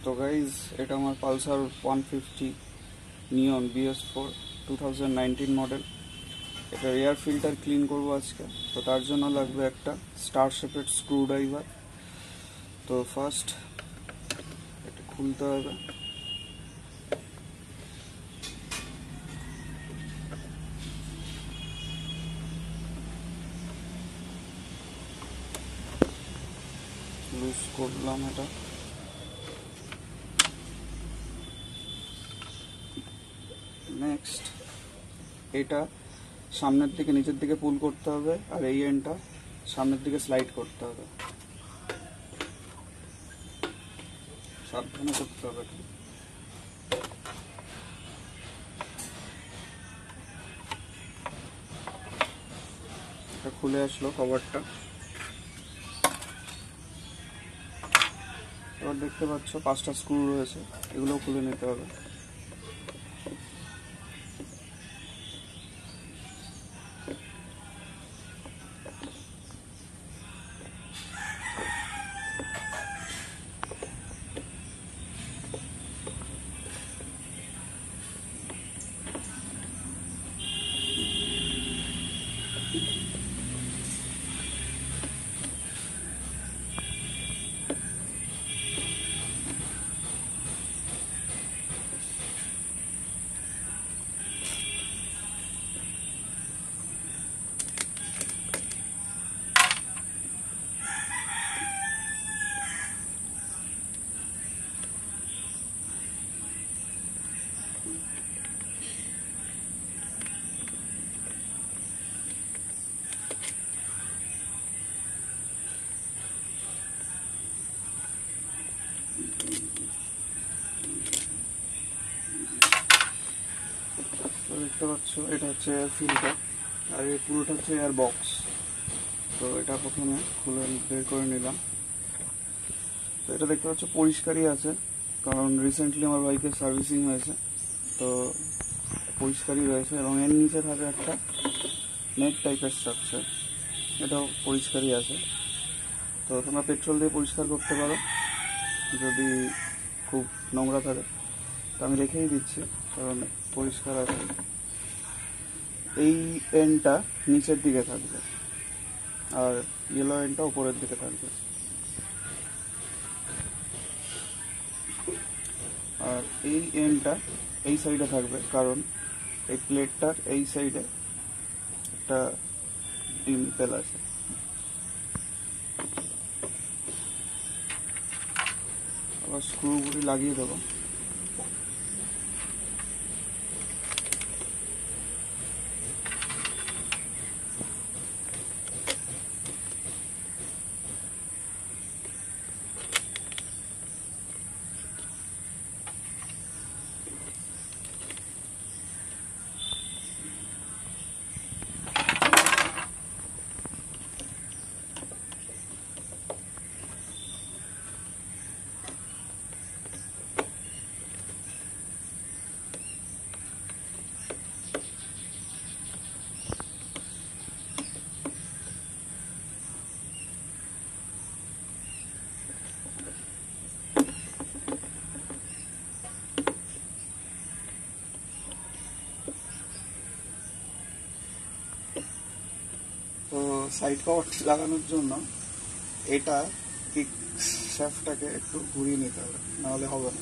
তো গাইজ এটা আমার পালসার 150 নিয়ন BS4 2019 মডেল। এটা এয়ার ফিল্টার ক্লিন করবো আজকে। তো তার জন্য লাগবে একটা স্টার শেপের স্ক্রু ড্রাইভার। তো ফার্স্ট এটা খুলতে হবে। লুজ করলাম এটা। নেক্সট এটা সামনের দিকে নিচের দিকে পুল করতে হবে, আর এই এন্ডটা সামনের দিকে স্লাইড করতে হবে। সাবধানে করতে হবে। এটা খুলে আসলো কভারটা। এবার দেখতে পাচ্ছ 5টা স্ক্রু রয়েছে, এগুলো খুলে নিতে হবে। দেখতে পাচ্ছ এটা হচ্ছে এয়ার ফিল্টার, আর এই পুরোটা হচ্ছে এয়ার বক্স। তো এটা প্রথমে খুলে বের করে নিলাম। তো এটা দেখতে পাচ্ছ পরিষ্কারই আছে, কারণ রিসেন্টলি আমার বাইকের সার্ভিসিং হয়েছে, তো পরিষ্কারই রয়েছে। এবং এর নিচে থাকে একটা নেট টাইপের স্ট্রাকচার, এটাও পরিষ্কারই আছে। তো তোমরা পেট্রোল দিয়ে পরিষ্কার করতে পারো যদি খুব নোংরা থাকে। তো আমি রেখেই দিচ্ছি কারণ পরিষ্কার আছে। এই এন্ডটা নিচের দিকে থাকবে, আর ইয়েলো এন্ডটা উপরের দিকে থাকবে। আর এই এন্ডটা এই সাইডে থাকবে, কারণ এই প্লেটটার এই সাইডে একটা ডিম্পেল আছে। আবার স্ক্রুগুলি লাগিয়ে দেবো। তো সাইড কভারটি লাগানোর জন্য এটা কিক শ্যাফটটাকে একটু ঘুরিয়ে নিতে হবে, নাহলে হবে না।